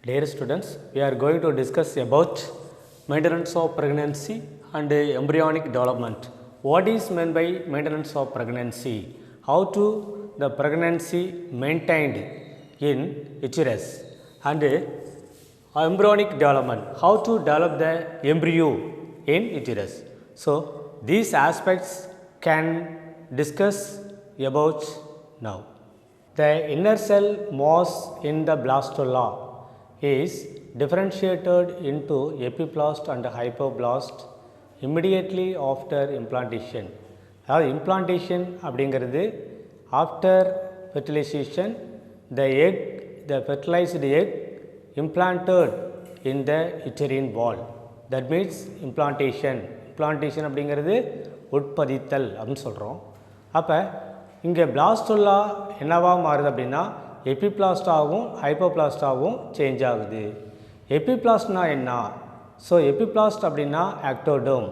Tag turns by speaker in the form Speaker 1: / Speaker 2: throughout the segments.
Speaker 1: Dear students, we are going to discuss about maintenance of pregnancy and embryonic development. What is meant by maintenance of pregnancy? How to the pregnancy maintained in uterus and embryonic development. How to develop the embryo in uterus. So these aspects can discuss about now. The inner cell mass in the blastula is differentiated into epiblast and hypoblast immediately after implantation. அதாவது implantation அப்படிங்கிறது after fertilization the fertilized egg implanted in the uterine wall. That means implantation அப்படிங்கிறது உட்பதித்தல் அப்படின்னு சொல்கிறோம். அப்போ இங்கே blastula என்னவா மாறுது அப்படின்னா எபிப்ளாஸ்டாகவும் ஹைப்போபிளாஸ்டாகவும் சேஞ்ச் ஆகுது. எபிப்ளாஸ்ட்னா என்ன? ஸோ எபிப்ளாஸ்ட் அப்படின்னா ectoderm,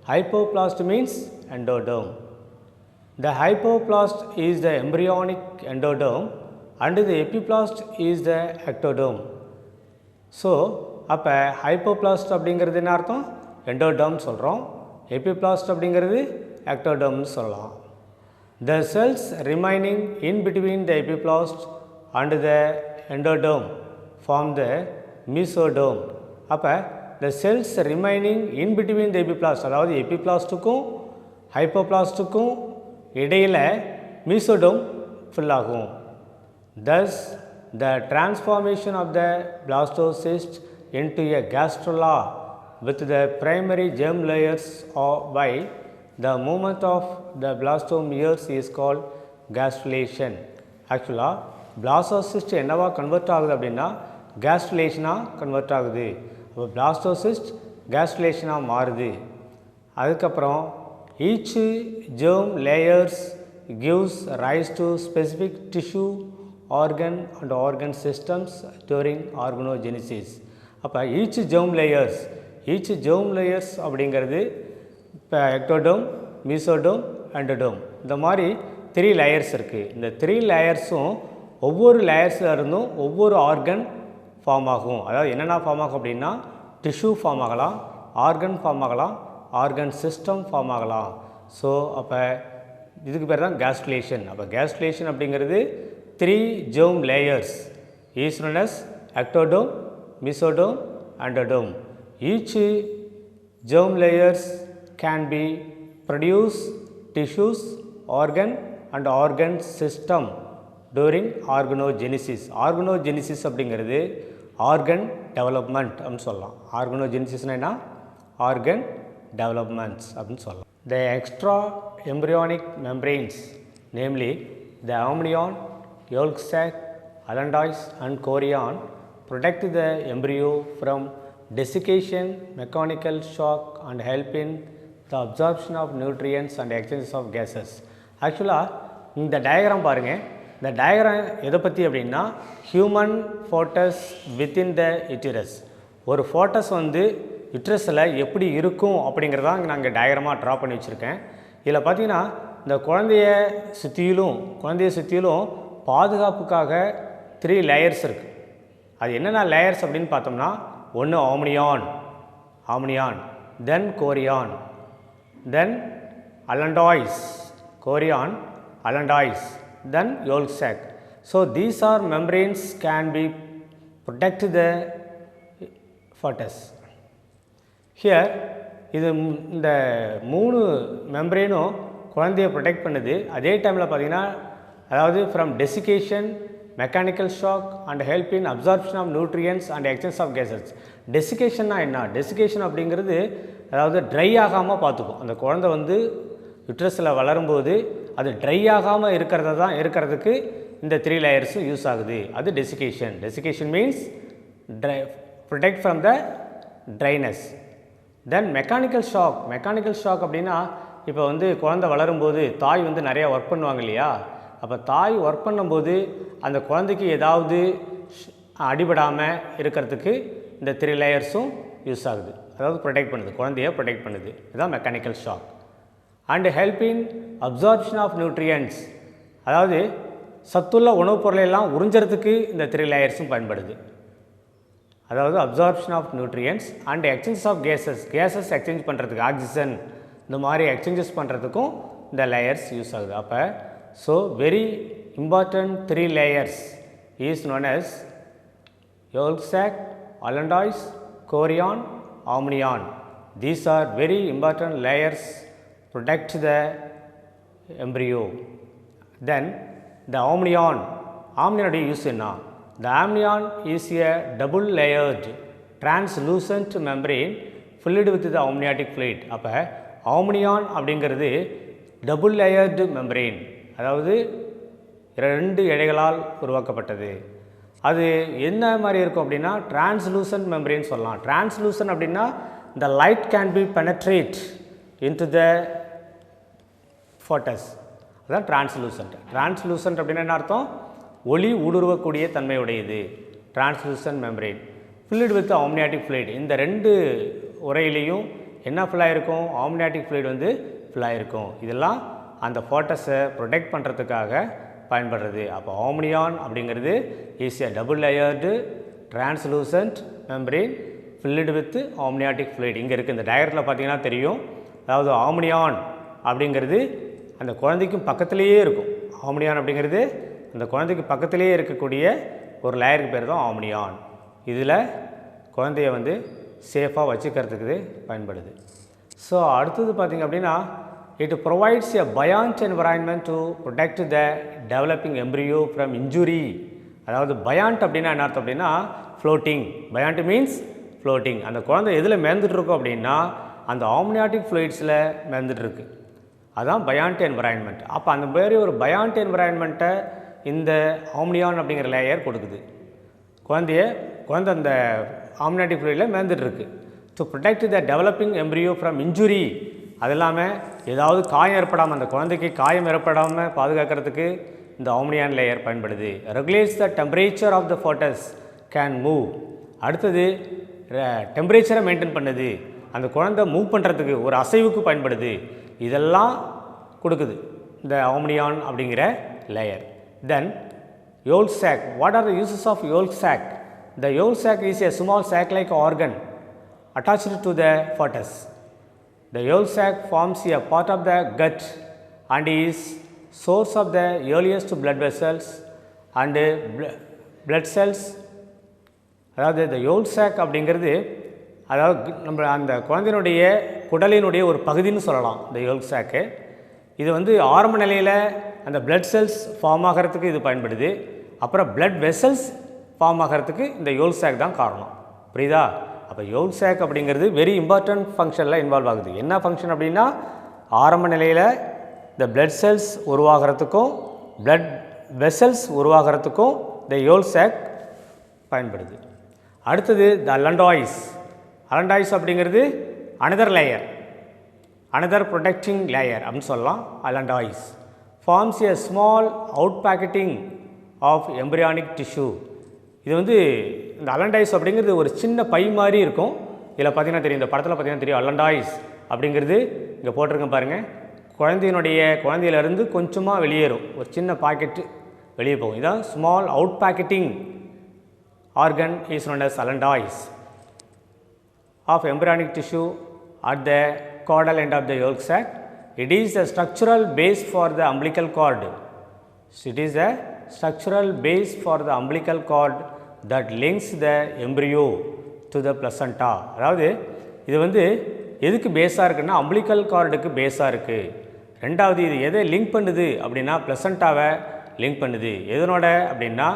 Speaker 1: hypoblast means endoderm. The hypoblast is the embryonic endoderm and the epiblast is the ectoderm. So அப்போ ஹைப்போபிளாஸ்ட் அப்படிங்கிறது என்ன அர்த்தம்? எண்டோடோம் சொல்கிறோம். எபிப்ளாஸ்ட் அப்படிங்கிறது ஆக்டோடோம்னு சொல்லலாம். The cells remaining in between the epiblast and the endodome form the mesodome. அப்போ the cells remaining in between the epiblast அதாவது எபிப்ளாஸ்ட்டுக்கும் ஹைப்போபிளாஸ்ட்டுக்கும் இடையில் mesodome fill ஆகும். Thus the transformation of the blastocyst into a gastrula with the primary germ layers by the movement of the blastomeres is called gastrulation. ஆக்சுவலாக blastocyst என்னவா convert ஆகுது அப்படின்னா கேஸ்ட்ருலேஷனாக convert ஆகுது. அப்போ blastocyst கேஸ்ட்ருலேஷனாக மாறுது. அதுக்கப்புறம் each germ layers gives rise to specific tissue, organ and organ systems during organogenesis. அப்போ each germ layers அப்படிங்கிறது இப்போ எக்டோடோம், மீசோடோம், எண்டோடோம் இந்த மாதிரி 3 லேயர்ஸ் இருக்குது. இந்த 3 லேயர்ஸும் ஒவ்வொரு லேயர்ஸில் இருந்தும் ஒவ்வொரு ஆர்கன் ஃபார்ம் ஆகும். அதாவது என்னென்ன ஃபார்ம் ஆகும் அப்படின்னா டிஷ்யூ ஃபார்ம் ஆகலாம், ஆர்கன் ஃபார்ம் ஆகலாம், ஆர்கன் சிஸ்டம் ஃபார்ம் ஆகலாம். ஸோ அப்போ இதுக்கு பேர் தான் கேஸ்ட்ருலேஷன். அப்போ கேஸ்ட்ருலேஷன் அப்படிங்கிறது 3 germ layers is known as ectodome, mesodome, endodome. Each germ layers can be produce tissues, organ and organ system during organogenesis. Organogenesis அப்படிங்கிறது ஆர்கன் டெவலப்மெண்ட் அப்படின்னு சொல்லலாம். ஆர்கனோஜெனிசிஸ்னா என்ன? ஆர்கன் டெவலப்மெண்ட்ஸ் அப்படின்னு சொல்லலாம். The extra embryonic membranes, namely the amnion, yolk sac, allantois and chorion, protect the embryo from desiccation, mechanical shock and help in the absorption of nutrients and exchange of gases. ஆக்சுவலாக இந்த diagram பாருங்கள். இந்த diagram எதை பற்றி அப்படின்னா human ஃபோட்டஸ் within the யுட்டரஸ். ஒரு ஃபோட்டஸ் வந்து யுட்ரஸில் எப்படி இருக்கும் அப்படிங்கிறதான் நாங்கள் டயக்ராமாக ட்ரா பண்ணி வச்சுருக்கேன். இதில் பார்த்தீங்கன்னா இந்த குழந்தைய சுற்றிலும் பாதுகாப்புக்காக 3 லேயர்ஸ் இருக்குது. அது என்னென்ன லேயர்ஸ் அப்படின்னு பார்த்தோம்னா ஒன்று amnion, then chorion, then allantois, chorion, allantois, then yolk sac. So these are membranes can be protect the fetus. Here இது இந்த 3 மெம்பரேனும் குழந்தையை ப்ரொடெக்ட் பண்ணுது. அதே டைமில் பார்த்தீங்கன்னா அதாவது from desiccation, mechanical shock and help in absorption of nutrients and exchange of gases. டெசிகேஷன்னா என்ன? டெசிகேஷன் அப்படிங்கிறது அதாவது ட்ரை ஆகாமல் பார்த்துக்கும். அந்த குழந்தை வந்து யுட்ரஸில் வளரும்போது அது ட்ரை ஆகாமல் இருக்கிறதுக்கு இந்த 3 லேயர்ஸும் யூஸ் ஆகுது. அது desiccation. Desiccation means protect from the dryness. Then mechanical shock அப்படின்னா இப்போ வந்து குழந்தை வளரும்போது தாய் வந்து நிறையா ஒர்க் பண்ணுவாங்க இல்லையா? அப்போ தாய் ஒர்க் பண்ணும்போது அந்த குழந்தைக்கு ஏதாவது அடிபடாமல் இருக்கிறதுக்கு இந்த 3 லேயர்ஸும் யூஸ் ஆகுது. அதாவது ப்ரொடெக்ட் பண்ணுது, குழந்தைய ப்ரொடெக்ட் பண்ணுது. இதுதான் mechanical shock. And helping absorption of nutrients, அதாவது சத்துள்ள உணவுப் பொருளை எல்லாம் உறிஞ்சறதுக்கு இந்த 3 லேயர்ஸும் பயன்படுது. அதாவது absorption of nutrients and exchange of gases exchange பண்ணுறதுக்கு ஆக்சிஜன் இந்த மாதிரி எக்ஸ்சேஞ்சஸ் பண்ணுறதுக்கும் இந்த லேயர்ஸ் யூஸ் ஆகுது. அப்போ so very important 3 layers is known as yolk sac, allantois, chorion, amnion. These are very important layers protect the embryo. Then the amnion use enna? The amnion is a double layered translucent membrane filled with the amniotic fluid. அப்போ amnion அப்படிங்கிறது double layered membrane, அதாவது 2 இழைகளால் உருவாக்கப்பட்டது. அது என்ன மாதிரி இருக்கும் அப்படின்னா translucent membrane சொல்லலாம். டிரான்ஸ்லூசன்ட் அப்படின்னா the light can be penetrate into the fetus. அதான் டிரான்ஸ்லூசன்ட். டிரான்ஸ்லூசன்ட் அப்படின்னா என்ன அர்த்தம்? ஒளி ஊடுருவக்கூடிய தன்மையுடையது translucent membrane filled with amniotic fluid. இந்த 2 உரையிலையும் என்ன ஃபில்லாக இருக்கும்? ஆம்னியாட்டிக் ஃப்ளூயிட் வந்து ஃபில்லாக இருக்கும். இதெல்லாம் அந்த ஃபோட்டஸை ப்ரொடெக்ட் பண்ணுறதுக்காக பயன்படுறது. அப்போ ஆம்னியான் அப்படிங்கிறது is a double layered translucent membrane filled with amniotic fluid. இங்கே இருக்குது, இந்த டயக்ராமில் பார்த்தீங்கன்னா தெரியும். அதாவது ஆம்னியான் அப்படிங்கிறது அந்த குழந்தைக்கும் பக்கத்துலேயே இருக்கும். ஆம்னியான் அப்படிங்கிறது அந்த குழந்தைக்கு பக்கத்துலேயே இருக்கக்கூடிய ஒரு லேயருக்கு பேர் தான் ஆம்னியான். இதில் குழந்தைய வந்து சேஃபாக வச்சுக்கிறதுக்கு பயன்படுது. ஸோ அடுத்தது பார்த்திங்க அப்படின்னா it provides a buoyant environment to protect the developing embryo from injury. அதாவது பயாண்ட் அப்படின்னா என்ன அர்த்தம் அப்படின்னா ஃப்ளோட்டிங். Buoyant means floating. அந்த குழந்தை எதில் மேந்துட்டுருக்கோம் அப்படின்னா அந்த ஆம்னியாட்டிக் ஃப்ளூயிட்ஸில் மேந்துட்டுருக்கு. அதுதான் பயாண்ட் என்விரான்மெண்ட். அப்போ அந்த மாதிரி ஒரு பயாண்ட் என்விரான்மெண்ட்டை இந்த ஆம்னியான் அப்படிங்கிற லேயர் கொடுக்குது. குழந்தை அந்த ஆம்னியாட்டிக் ஃப்ளூயிடில் மேந்துட்டுருக்கு. To protect the developing embryo from injury. அது இல்லாமல் ஏதாவது காயம் ஏற்படாமல், அந்த குழந்தைக்கு காயம் ஏற்படாமல் பாதுகாக்கிறதுக்கு இந்த ஆம்னியான் லேயர் பயன்படுது. Regulates the temperature of the foetus can move. அடுத்தது டெம்பரேச்சரை மெயின்டைன் பண்ணுது. அந்த குழந்தை மூவ் பண்ணுறதுக்கு ஒரு அசைவுக்கு பயன்படுது. இதெல்லாம் கொடுக்குது இந்த ஆம்னியான் அப்படிங்கிற layer. Then yolk sac. What are the uses of yolk sac? The yolk sac is a small sac-like organ attached to the fetus. The yolk sac forms a part of the gut and is source of the earliest blood vessels and blood cells. அதாவது இந்த yolk sac அப்படிங்கிறது அதாவது நம்ம அந்த குழந்தையினுடைய குடலினுடைய ஒரு பகுதின்னு சொல்லலாம் இந்த yolk sac. இது வந்து ஆரம்ப நிலையில் அந்த blood cells ஃபார்ம் ஆகிறதுக்கு இது பயன்படுது. அப்புறம் blood vessels ஃபார்ம் ஆகிறதுக்கு இந்த yolk sac தான் காரணம். புரியுதா? அப்போ yolk sac அப்படிங்கிறது வெரி இம்பார்ட்டன்ட் ஃபங்க்ஷனில் இன்வால்வ் ஆகுது. என்ன ஃபங்க்ஷன் அப்படின்னா ஆரம்ப நிலையில் இந்த blood cells உருவாகிறதுக்கும் blood vessels உருவாகிறதுக்கும் இந்த yolk sac பயன்படுது. அடுத்தது த allantois. allantois அப்படிங்கிறது another layer, another protecting layer அப்படின்னு சொல்லலாம். allantois forms a small outpacketing of embryonic tissue. இது வந்து இந்த allantois அப்படிங்கிறது ஒரு சின்ன பை மாதிரி இருக்கும். இதில் பார்த்தீங்கன்னா தெரியும், இந்த படத்தில் பார்த்தீங்கன்னா தெரியும். allantois அப்படிங்கிறது இங்கே போட்டிருக்கேன் பாருங்கள். குழந்தையிலேருந்து கொஞ்சமாக வெளியேறும், ஒரு சின்ன பாக்கெட்டு வெளியே போகும். இதான் small out pocketing organ is known as allantois of embryonic tissue at the caudal end of the yolk sac. It is the structural base for the umbilical cord. It is the structural base for the umbilical cord that links the embryo to the placenta. அதாவது இது வந்து எதுக்கு பேஸாக இருக்குன்னா umbilical கார்டுக்கு பேஸாக இருக்குது. ரெண்டாவது இது எதை லிங்க் பண்ணுது அப்படின்னா பிளசண்டாவை லிங்க் பண்ணுது. எதனோட அப்படின்னா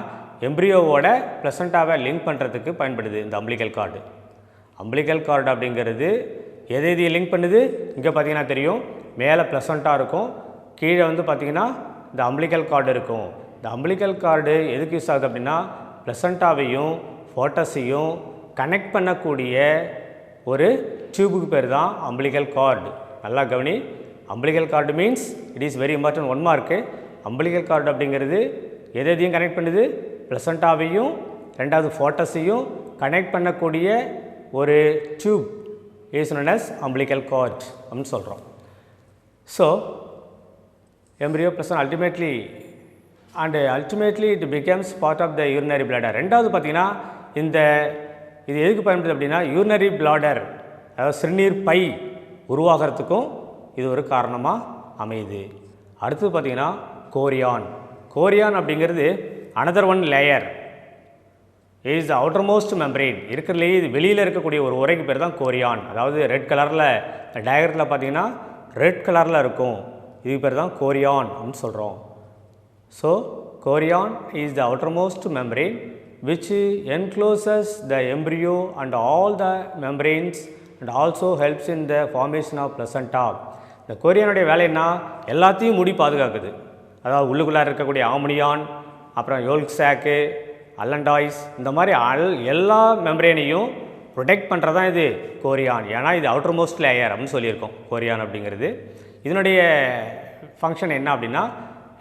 Speaker 1: எம்ப்ரியோவோட பிளசண்டாவை லிங்க் பண்ணுறதுக்கு பயன்படுது இந்த அம்பிளிக்கல் கார்டு. அம்பிளிக்கல் கார்டு அப்படிங்கிறது எதை லிங்க் பண்ணுது? இங்கே பார்த்தீங்கன்னா தெரியும், மேலே பிளசண்டா இருக்கும், கீழே வந்து பார்த்திங்கன்னா இந்த அம்பிளிக்கல் கார்டு இருக்கும். இந்த அம்பிளிக்கல் கார்டு எதுக்கு யூஸ் ஆகுது அப்படின்னா பிளசண்டாவையும் ஃபோட்டஸையும் கனெக்ட் பண்ணக்கூடிய ஒரு டியூபுக்கு பேர் தான் அம்பிளிக்கல் கார்டு. நல்லா கவனி, umbilical card means it is very important, 1 mark. Umbilical card அப்படிங்கிறது எதையும் கனெக்ட் பண்ணுது? பிளசண்டாவையும் ரெண்டாவது ஃபோட்டஸையும் கனெக்ட் பண்ணக்கூடிய ஒரு tube is known as umbilical cord அப்படின்னு சொல்கிறோம். So embryo placenta ultimately it becomes part of the urinary bladder. ரெண்டாவது பார்த்திங்கன்னா இந்த இது எதுக்கு பயன்படுது அப்படின்னா யூரினரி பிளாடர், அதாவது சிறுநீர் பை உருவாகிறதுக்கும் இது ஒரு காரணமாக அமையுது. அடுத்தது பார்த்திங்கன்னா கோரியான். கோரியான் அப்படிங்கிறது another one layer is outermost membrane. இருக்கிறதுலேயே இது வெளியில் இருக்கக்கூடிய ஒரு உரைக்கு பேர் தான் கோரியான். அதாவது ரெட் கலரில் டயக்ராமில் பார்த்தீங்கன்னா ரெட் கலரில் இருக்கும், இதுக்கு பேர் தான் கோரியான் அப்படின்னு சொல்கிறோம். So chorion is the outermost membrane which encloses the embryo and all the membranes and also helps in the formation of placenta. இந்த கோரியானுடைய வேலை என்ன? எல்லாத்தையும் மூடி பாதுகாக்குது. அதாவது உள்ளுக்குள்ளார இருக்கக்கூடிய ஆம்னியான், அப்புறம் யோல்க் சாக்கு, அல்லண்டாய்ஸ், இந்த மாதிரி எல்லா மெம்பரேனையும் ப்ரொடெக்ட் பண்ணுறது தான் இது கோரியான். ஏன்னா இது அவுட்டர் மோஸ்ட் லேயர் அப்படின்னு சொல்லியிருக்கோம் கோரியான் அப்படிங்கிறது. இதனுடைய ஃபங்க்ஷன் என்ன அப்படின்னா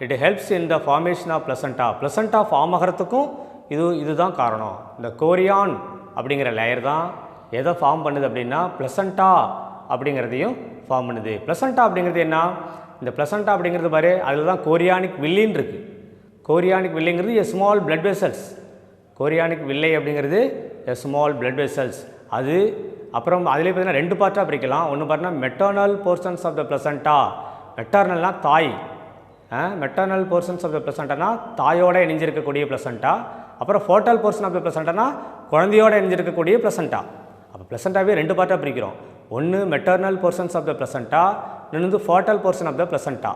Speaker 1: it helps in the formation of placenta. Placenta form ஆகிறதுக்கும் இதுதான் காரணம். இந்த கோரியான் அப்படிங்கிற லேயர் தான் எதை ஃபார்ம் பண்ணுது அப்படின்னா பிளசண்டா அப்படிங்கிறதையும் ஃபார்ம் பண்ணுது. பிளசண்டா அப்படிங்கிறது என்ன? இந்த பிளசண்டா அப்படிங்கிறது பாரு, அதில் தான் கோரியானிக் வில்லின்னு இருக்குது. கோரியானிக் வில்லைங்கிறது a small blood vessels. Chorionic villi அப்படிங்கிறது எ ஸ்மால் பிளட் வெசல்ஸ். அது அப்புறம் அதிலே பார்த்தீங்கன்னா ரெண்டு பார்ட்டாக பிரிக்கலாம். ஒன்று பார்த்தீங்கன்னா மெட்டர்னல் போர்ஷன்ஸ் ஆஃப் த பிளசண்டா. மெட்டர்னல்னா தாய், மெட்டர்னல் போர்ஷன்ஸ் ஆஃப் த பிளசண்டானா தாயோடு இணைஞ்சிருக்கக்கூடிய பிளசண்டா. அப்புறம் ஃபோட்டல் போர்ஷன் ஆஃப் த பிளசண்டானா குழந்தையோடு இணைஞ்சிருக்கக்கூடிய பிளசண்டா. அப்போ பிளசண்டாவே ரெண்டு பார்ட்டாக பிரிக்கிறோம். ஒன்று மெட்டர்னல் போர்ஷன்ஸ் ஆஃப் த பிளசண்டா, இன்னொன்று ஃபோட்டல் போர்ஷன் ஆஃப் த பிளசண்டா.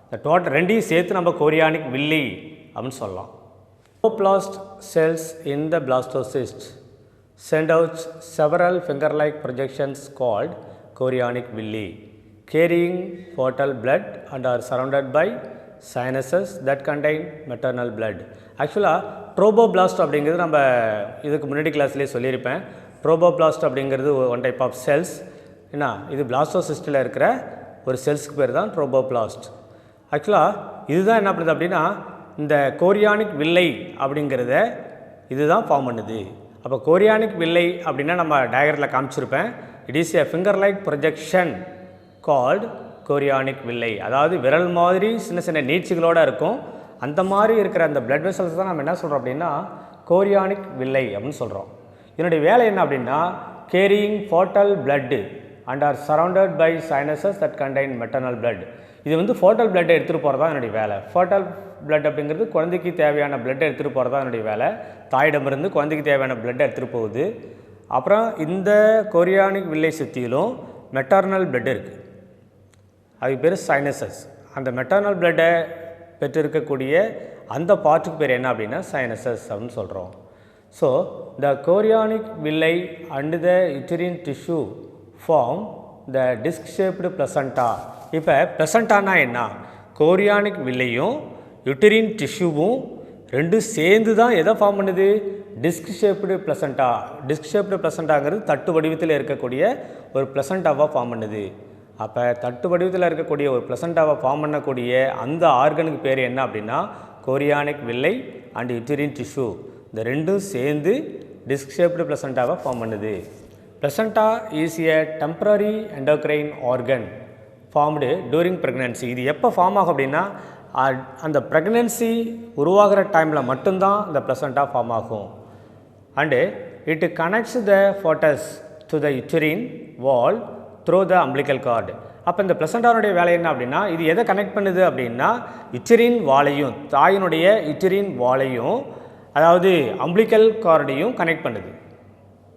Speaker 1: இந்த டோட்டல் ரெண்டையும் சேர்த்து நம்ம கோரியானிக் வில்லி அப்படின்னு சொல்லலாம். Chloroplast cells in the blastocyst send out several finger-like projections called chorionic villi, carrying fetal blood and are surrounded by sinuses that contain maternal blood. ஆக்சுவலாக trophoblast அப்படிங்கிறது நம்ம இதுக்கு முன்னாடி கிளாஸ்லேயே சொல்லியிருப்பேன். ட்ரோபோபிளாஸ்ட் அப்படிங்கிறது ஒன் டைப் ஆஃப் செல்ஸ். என்ன இது பிளாஸ்டோசிஸ்டில் இருக்கிற ஒரு செல்ஸுக்கு பேர் தான் ட்ரோபோபிளாஸ்ட். ஆக்சுவலாக இதுதான் என்ன பண்ணுது அப்படின்னா இந்த கோரியானிக் வில்லை அப்படிங்கிறத இதுதான் ஃபார்ம் பண்ணுது. அப்போ கோரியானிக் வில்லை அப்படின்னா நம்ம டயக்ராமில் காமிச்சிருப்பேன். It is a finger like projection called chorionic villi. அதாவது விரல் மாதிரி சின்ன சின்ன நீட்சிகளோடு இருக்கும். அந்த மாதிரி இருக்கிற அந்த பிளட் வெசல்ஸ் தான் நம்ம என்ன சொல்கிறோம் அப்படின்னா கோரியானிக் வில்லை அப்படின்னு சொல்கிறோம். இதனுடைய வேலை என்ன அப்படின்னா carrying foetal blood and are surrounded by sinuses that contain maternal blood. இது வந்து ஃபோட்டல் பிளட்டை எடுத்துகிட்டு போகிறது தான் என்னுடைய வேலை. ஃபோட்டல் பிளட் அப்படிங்கிறது குழந்தைக்கு தேவையான பிளட்டை எடுத்துகிட்டு போகிறது தான் என்னுடைய வேலை. தாயிடமிருந்து குழந்தைக்கு தேவையான பிளட்டை எடுத்துகிட்டு போகுது. அப்புறம் இந்த கோரியானிக் வில்லை சுற்றியிலும் மெட்டர்னல் பிளட் இருக்குது, அதுக்கு பேர் சைனசஸ். அந்த மெட்டர்னல் பிளட்டை பெற்றிருக்கக்கூடிய அந்த பார்ட்டுக்கு பேர் என்ன அப்படின்னா சைனசஸ் அப்படின்னு சொல்கிறோம். So the chorionic villi and the uterine tissue form the disc shaped placenta. இப்போ பிளசண்டானா என்ன? கோரியானிக் வில்லையும் யூட்டரின் டிஷ்யூவும் ரெண்டும் சேர்ந்து தான் எதை ஃபார்ம் பண்ணுது? Disc shaped placenta. Disc shaped பிளசண்டாங்கிறது தட்டு வடிவத்தில் இருக்கக்கூடிய ஒரு பிளசண்டாவாக ஃபார்ம் பண்ணுது. அப்போ தட்டு வடிவத்தில் இருக்கக்கூடிய ஒரு பிளசண்டாவை ஃபார்ம் பண்ணக்கூடிய அந்த ஆர்கனுக்கு பேர் என்ன அப்படின்னா கோரியானிக் வில்லை அண்ட் யூட்டரின் டிஷ்யூ. இந்த ரெண்டும் சேர்ந்து டிஸ்க் ஷேப்டு பிளசண்டாவை ஃபார்ம் பண்ணுது. Placenta is a temporary endocrine organ formed during pregnancy. இது எப்போ ஃபார்ம் ஆகும் அப்படின்னா அந்த ப்ரெக்னன்சி உருவாகிற டைமில் மட்டும்தான் இந்த பிளசண்டா ஃபார்ம் ஆகும். And it connects the foetus to the uterine wall through the umbilical cord. அப்போ இந்த பிளசண்டானுடைய வேலை என்ன அப்படின்னா இது எதை கனெக்ட் பண்ணுது அப்படின்னா யூட்டரின் வாலையும் தாயினுடைய யூட்டரின் வாலையும் அதாவது அம்பிளிக்கல் கார்டையும் கனெக்ட் பண்ணுது.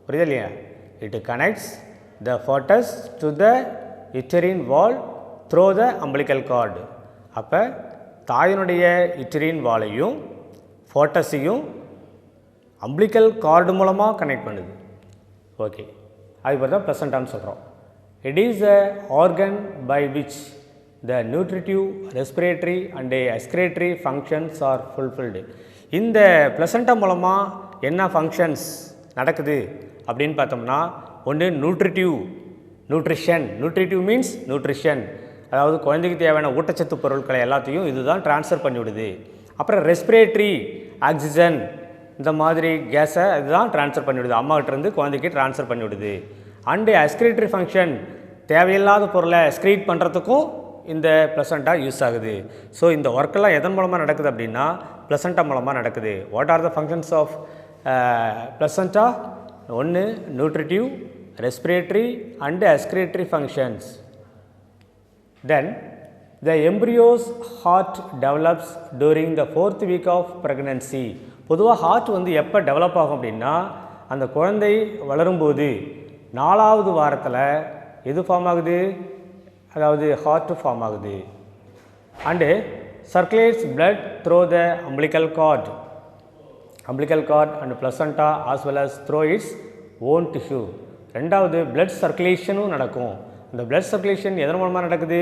Speaker 1: புரியுது இல்லையா? It connects the foetus to the uterine wall through the umbilical cord. அப்போ தாயினுடைய யூட்டரின் வாலையும் ஃபோட்டஸையும் அம்பிளிக்கல் கார்டு மூலமாக கனெக்ட் பண்ணுது. ஓகே, அதுக்கு தான் பிளசண்டான்னு சொல்கிறோம். It is a organ by which the nutritive, respiratory and excretory functions are fulfilled. இந்த பிளசண்டா மூலமாக என்ன ஃபங்க்ஷன்ஸ் நடக்குது அப்படின்னு பார்த்தோம்னா ஒன்று நியூட்ரிட்டிவ் மீன்ஸ் நியூட்ரிஷன், அதாவது குழந்தைக்கு தேவையான ஊட்டச்சத்து பொருட்களை எல்லாத்தையும் இதுதான் ட்ரான்ஸ்ஃபர் பண்ணிவிடுது. அப்புறம் ரெஸ்பிரேட்டரி ஆக்சிஜன் இந்த மாதிரி கேஸை இதுதான் ட்ரான்ஸ்ஃபர் பண்ணிவிடுது, அம்மாக்கிட்டேருந்து குழந்தைக்கு ட்ரான்ஸ்ஃபர் பண்ணிவிடுது. அண்டு எக்ஸ்கிரேட்டரி ஃபங்க்ஷன் தேவையில்லாத பொருளை எக்ஸ்க்ரீட் பண்ணுறதுக்கும் இந்த பிளசண்டா யூஸ் ஆகுது. ஸோ இந்த ஒர்க்கெல்லாம் எதன் மூலமாக நடக்குது அப்படின்னா பிளசண்டா மூலமாக நடக்குது. What are the functions of placenta? ஒன்று nutritive, respiratory and excretory functions. Then the embryo's heart develops during the 4th week of pregnancy. பொதுவாக ஹார்ட் வந்து எப்போ டெவலப் ஆகும் அப்படின்னா அந்த குழந்தை வளரும்போது 4வது வாரத்தில் எது ஃபார்ம் ஆகுது, அதாவது ஹார்ட் ஃபார்ம் ஆகுது. And circulates blood through the umbilical cord and placenta as well as through its own tissue. ரெண்டாவது blood circulationும் நடக்கும். இந்த blood circulation எதன் மூலமாக நடக்குது,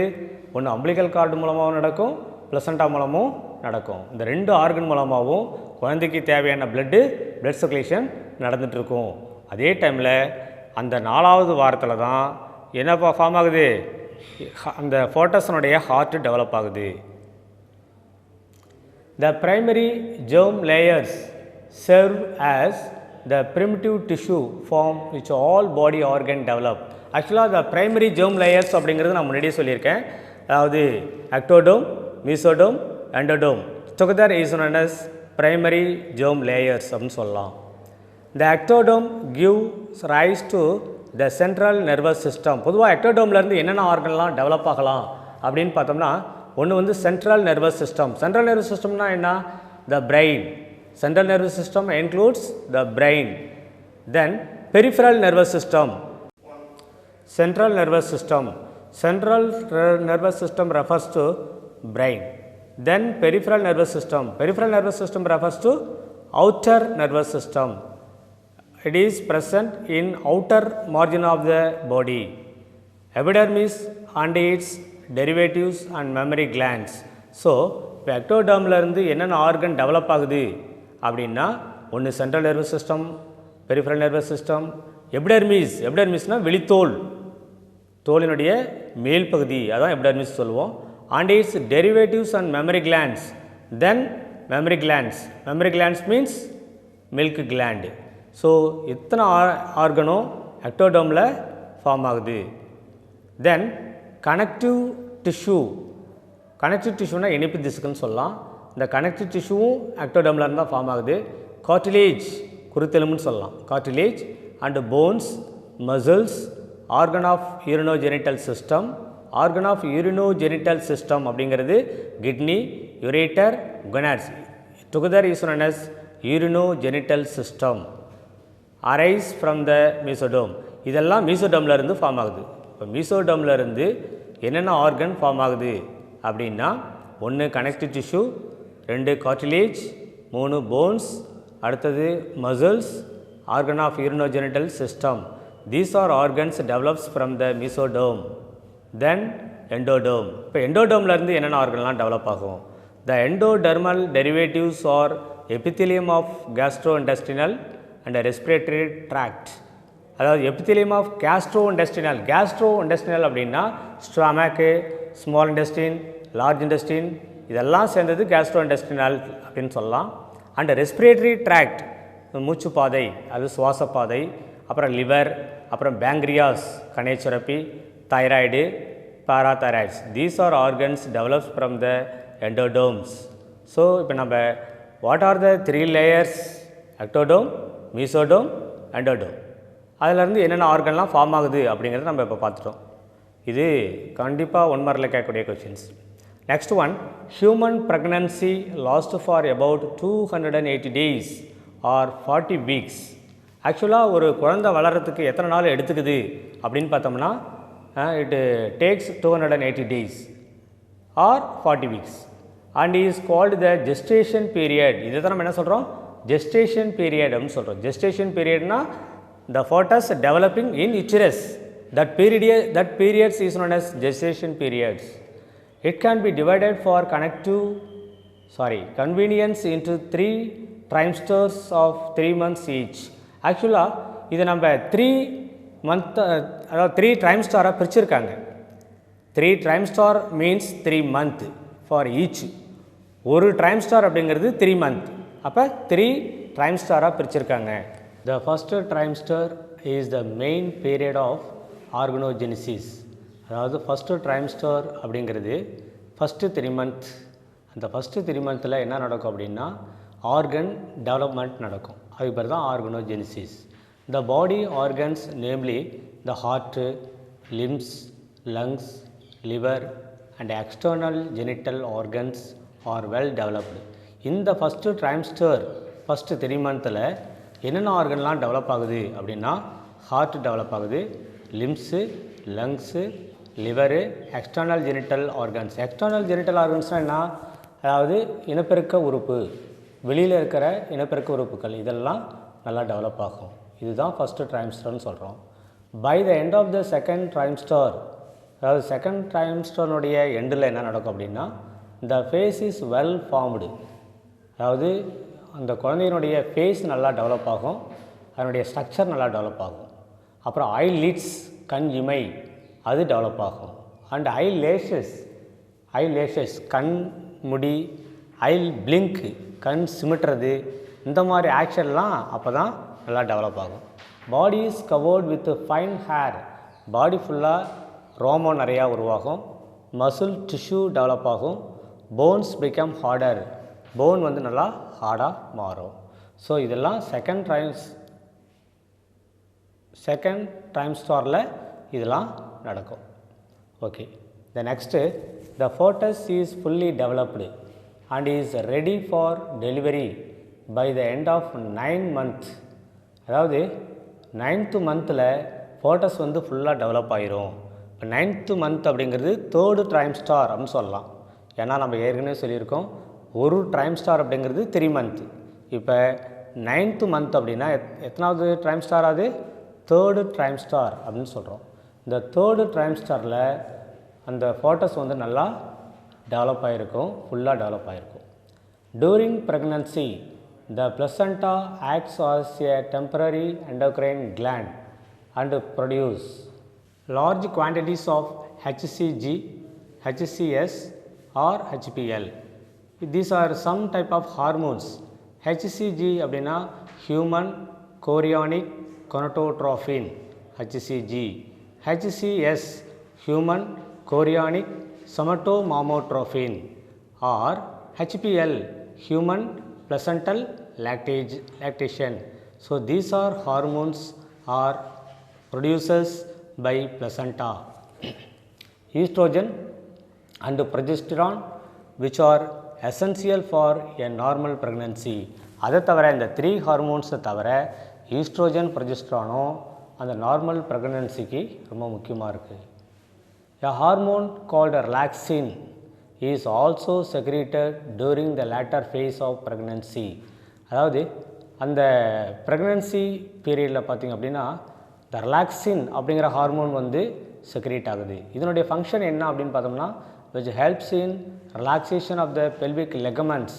Speaker 1: ஒன்று அம்பிளிக்கல் கார்டு மூலமாகவும் நடக்கும், பிளசண்டா மூலமும் நடக்கும். இந்த 2 ஆர்கன் மூலமாகவும் குழந்தைக்கு தேவையான blood circulation நடந்துகிட்ருக்கும். அதே டைமில் அந்த 4வது வாரத்தில் தான் என்னப்பா ஃபார்ம் ஆகுது, அந்த ஃபோட்டஸனுடைய ஹார்ட் டெவலப் ஆகுது. The primary germ layers serve as the primitive tissue from which all body organ develop. ஆக்சுவலாக the primary germ layers அப்படிங்கிறது நான் முன்னாடியே சொல்லியிருக்கேன். அதாவது ectoderm, mesoderm, endoderm together is known as primary germ layers அப்படின்னு சொல்லலாம். The ectoderm gives rise to the central nervous system. பொதுவாக ectodermலேருந்து என்னென்ன ஆர்கன்லாம் டெவலப் ஆகலாம் அப்படின்னு பார்த்தோம்னா, ஒன்று வந்து central nervous system. Central nervous சிஸ்டம்னா என்ன, the brain. Central nervous system includes the brain. Then peripheral nervous system. Central nervous system. Central nervous system refers to brain. Then peripheral nervous system. Peripheral nervous system refers to outer nervous system. It is present in outer margin of the body. Epidermis and its derivatives and mammary glands. So, இப்போ எக்டோடர்ம்லேருந்து என்னென்ன organ develop ஆகுது அப்படின்னா, ஒன்று central nervous system, peripheral nervous system, எபிடர்மிஸ்னால் வெளித்தோல், தோலினுடைய மேல் பகுதி, அதான் எபிடர்மிஸ் சொல்லுவோம். And its derivatives and mammary glands. Then mammary glands means milk gland. So இத்தனை ஆர்கனும் எக்டோடர்மில் ஃபார்ம் ஆகுது. தென் கனெக்டிவ் டிஷ்யூனா இணைப்பு திசுக்குன்னு சொல்லலாம். இந்த கனெக்டிவ் டிஷ்யூவும் எக்டோடர்மில் இருந்தால் ஃபார்ம் ஆகுது. கார்டிலேஜ், குருத்தெலும்புன்னு சொல்லலாம். Cartilage and bones, muscles, organ of urinogenital system அப்படிங்கிறது kidney, ureter, gonads together is known as urinogenital system. Arise from the mesoderm. இதெல்லாம் மீசோடோமில் இருந்து ஃபார்ம் ஆகுது. இப்போ மீசோடோமில் இருந்து என்னென்ன ஆர்கன் ஃபார்ம் ஆகுது அப்படின்னா, ஒன்று கனெக்டிவ் டிஷ்யூ, 2 கார்டிலேஜ், 3 போன்ஸ், அடுத்தது muscles, organ of urinogenital system. These are organs develops from the mesoderm. Then endoderm. இப்போ எண்டோடர்ம்லேருந்து என்னென்ன ஆர்கன்லாம் டெவலப் ஆகும். The endodermal derivatives are epithelium of gastrointestinal and respiratory tract. அதாவது epithelium of gastrointestinal அப்படின்னா stomach, small intestine, large intestine இதெல்லாம் சேர்ந்தது gastrointestinal அப்படின்னு சொல்லலாம். அண்ட் ரெஸ்பிரேட்டரி ட்ராக்ட், மூச்சு பாதை, அது சுவாச பாதை. அப்புறம் லிவர், அப்புறம் பேங்க்ரியாஸ், கணைச்சுரப்பி, thyroid, parathyroids. These are organs develops from the endoderms. So இப்போ நம்ம what are the 3 layers, ectoderm, mesoderm, endoderm, அதிலேருந்து என்னென்ன ஆர்கன்லாம் ஃபார்ம் ஆகுது அப்படிங்கிறத நம்ம இப்போ பார்த்துட்டோம். இது கண்டிப்பாக 1 மார்க்கில் கேட்கக்கூடிய questions. Next one, human pregnancy last for about 280 days or 40 weeks. ஆக்சுவலாக ஒரு குழந்தை வளர்கிறதுக்கு எத்தனை நாள் எடுத்துக்குது அப்படின்னு பார்த்தோம்னா, it takes 280 days or 40 weeks and is called the gestation period. இதை தான் நம்ம என்ன சொல்கிறோம், ஜெஸ்டேஷன் பீரியட் அப்படின்னு சொல்கிறோம். ஜெஸ்டேஷன் பீரியட்னா the foetus developing in uterus, that periods is known as gestation periods. It can be divided for convenience into 3 trimesters of 3 months each. ஆக்சுவலாக இதை நம்ம 3 month, அதாவது 3 trimestar-ஆக பிரிச்சுருக்காங்க. 3 trimestar means 3 month for each. ஒரு trimestar அப்படிங்கிறது 3 month. அப்போ 3 trimestar-ஆக பிரிச்சுருக்காங்க. The first trimester is the main period of organogenesis. அதாவது ஃபஸ்ட்டு trimester அப்படிங்கிறது ஃபஸ்ட்டு 3 month. அந்த ஃபஸ்ட்டு 3 month-ல் என்ன நடக்கும் அப்படின்னா ஆர்கன் டெவலப்மெண்ட் நடக்கும். அதுக்கு பேர் தான் organogenesis. The body organs, namely the heart, limbs, lungs, liver and external genital organs are well developed. இந்த ஃபஸ்ட்டு ட்ரைம்ஸ்டர் ஃபஸ்ட்டு 3 மந்த்தில் என்னென்ன ஆர்கன்லாம் டெவலப் ஆகுது அப்படின்னா ஹார்ட் டெவலப் ஆகுது, limbs, lungs, liver, external genital organs. External genital ஆர்கன்ஸ்னால் என்ன? அதாவது இனப்பெருக்க உறுப்பு, வெளியில் இருக்கிற இனப்பெருக்க உறுப்புகள் இதெல்லாம் நல்லா டெவலப் ஆகும். இதுதான் ஃபஸ்ட்டு ட்ரைம்ஸ்டர்னு சொல்கிறோம். By the end of the second trimester, அதாவது செகண்ட் ட்ரைம்ஸ்டர்னுடைய எண்டில் என்ன நடக்கும் அப்படின்னா the face is well formed, அதாவது அந்த குழந்தையினுடைய ஃபேஸ் நல்லா டெவலப் ஆகும், அதனுடைய ஸ்ட்ரக்சர் நல்லா டெவலப் ஆகும். அப்புறம் ஐ லிட்ஸ், கண் இமை, அது டெவலப் ஆகும். அண்ட் ஐ லேஷஸ் கண் முடி, ஐ பிளிங்க் கண் சிமிட்டுறது, இந்த மாதிரி ஆக்ஷன்லாம் அப்போ தான் நல்லா டெவலப் ஆகும். Body is covered with fine hair, body ஃபுல்லாக ரோமம் நிறையா உருவாகும். மசில் டிஷ்யூ டெவலப் ஆகும். போன்ஸ் பிகம் ஹார்டர், போன் வந்து நல்லா ஹார்டாக மாறும். ஸோ இதெல்லாம் செகண்ட் ட்ரைம்ஸ்டாரில் இதெல்லாம் நடக்கும். Okay, the next the foetus is fully developed and is ready for delivery by the end of 9 months. அதாவது 9th மந்தில் ஃபோட்டஸ் வந்து ஃபுல்லாக டெவலப் ஆகிரும். இப்போ 9th month அப்படிங்கிறது 3rd ட்ரைம்ஸ்டார் அப்படின்னு சொல்லலாம். ஏன்னா நம்ம ஏற்கனவே சொல்லியிருக்கோம் ஒரு ட்ரைம்ஸ்டார் அப்படிங்கிறது 3 months. இப்போ 9th month அப்படின்னா எத்தனாவது ட்ரைம்ஸ்டார்? அது 3rd ட்ரைம்ஸ்டார் அப்படின்னு சொல்கிறோம். இந்த 3rd ட்ரைம்ஸ்டாரில் அந்த ஃபோட்டஸ் வந்து நல்லா டெவலப் ஆகிருக்கும், ஃபுல்லாக டெவலப் ஆகிருக்கும். During pregnancy the placenta acts as a temporary endocrine gland and produce large quantities of HCG, HCS or HPL. These are some type of hormones. HCG அப்படின்னா human chorionic gonadotrophin HCG, HCS human chorionic somatomammotrophin or HPL human placental lactation. So these are hormones or producers by placenta. Estrogen and progesterone which are essential for a normal pregnancy. அதை தவிர இந்த 3 ஹார்மோன்ஸை தவிர oestrogen ப்ரொஜெஸ்ட்ரானும் அந்த normal ப்ரெக்னன்சிக்கு ரொம்ப முக்கியமாக இருக்குது. A hormone called relaxin is also secreted during the latter phase of pregnancy. அதாவது அந்த ப்ரெக்னன்சி பீரியடில் பார்த்திங்க அப்படின்னா இந்த ரிலாக்ஸின் அப்படிங்கிற ஹார்மோன் வந்து செக்ரேட் ஆகுது. இதனுடைய ஃபங்க்ஷன் என்ன அப்படின்னு பார்த்தோம்னா which helps in relaxation of the pelvic ligaments.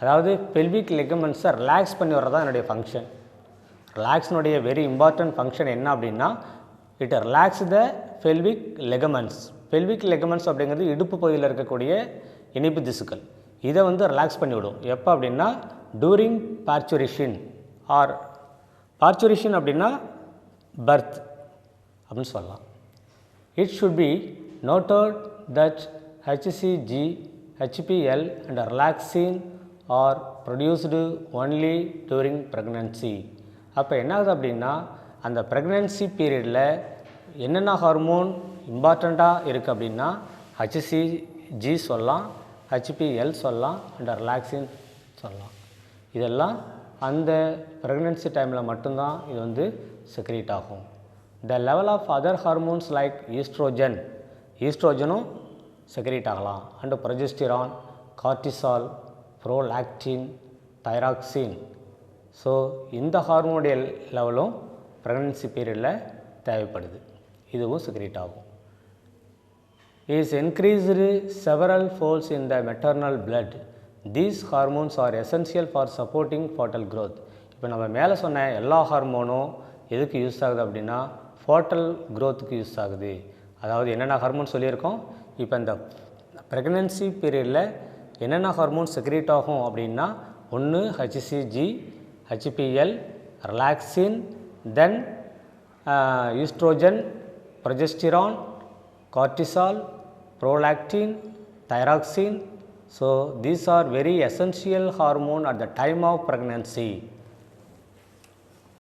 Speaker 1: அதாவது பெல்விக் லெகமெண்ட்ஸை ரிலாக்ஸ் பண்ணி வர்றது தான் என்னுடைய ஃபங்க்ஷன். ரிலாக்ஸினுடைய வெரி இம்பார்ட்டன்ட் ஃபங்க்ஷன் என்ன அப்படின்னா it relax the pelvic ligaments. Pelvic ligaments அப்படிங்கிறது இடுப்பு பகுதியில் இருக்கக்கூடிய இணைப்பு திசுக்கள், இதை வந்து ரிலாக்ஸ் பண்ணிவிடும். எப்போ அப்படின்னா டூரிங் பார்ச்சுரேஷன் ஆர் பார்ச்சுரேஷன் அப்படின்னா பர்த் அப்படின்னு சொல்லலாம். It should be noted that HCG, HPL and relaxin are produced only during pregnancy. அப்போ என்ன ஆகுது அப்படின்னா அந்த ப்ரெக்னன்சி பீரியடில் என்னென்ன ஹார்மோன் இம்பார்ட்டண்ட்டாக இருக்குது அப்படின்னா HCG சொல்லலாம், HPL சொல்லலாம் அண்ட் ரிலாக்ஸின் சொல்லலாம். இதெல்லாம் அந்த ப்ரெக்னன்சி டைமில் மட்டும்தான் இது வந்து செக்ரேட் ஆகும். The level of other hormones like ஈஸ்ட்ரோஜனும் செக்ரேட் ஆகலாம் and progesterone, cortisol, prolactin, thyroxine. So இந்த ஹார்மோனுடைய லெவலும் ப்ரெக்னன்சி பீரியடில் தேவைப்படுது, இதுவும் செக்ரேட் ஆகும். Is increased several folds in the maternal blood. These hormones are essential for supporting foetal growth. இப்போ நம்ம மேலே சொன்ன எல்லா ஹார்மோனும் எதுக்கு யூஸ் ஆகுது அப்படின்னா ஃபர்டல் க்ரோத்துக்கு யூஸ் ஆகுது. அதாவது என்னென்ன ஹார்மோன் சொல்லியிருக்கோம், இப்போ இந்த ப்ரெக்னன்சி பீரியடில் என்னென்ன ஹார்மோன் செக்ரேட் ஆகும் அப்படின்னா ஒன்று HCG, HPL, relaxin, then oestrogen, progesterone, cortisol, prolactin, thyroxine. So these are very essential hormone at the time of pregnancy.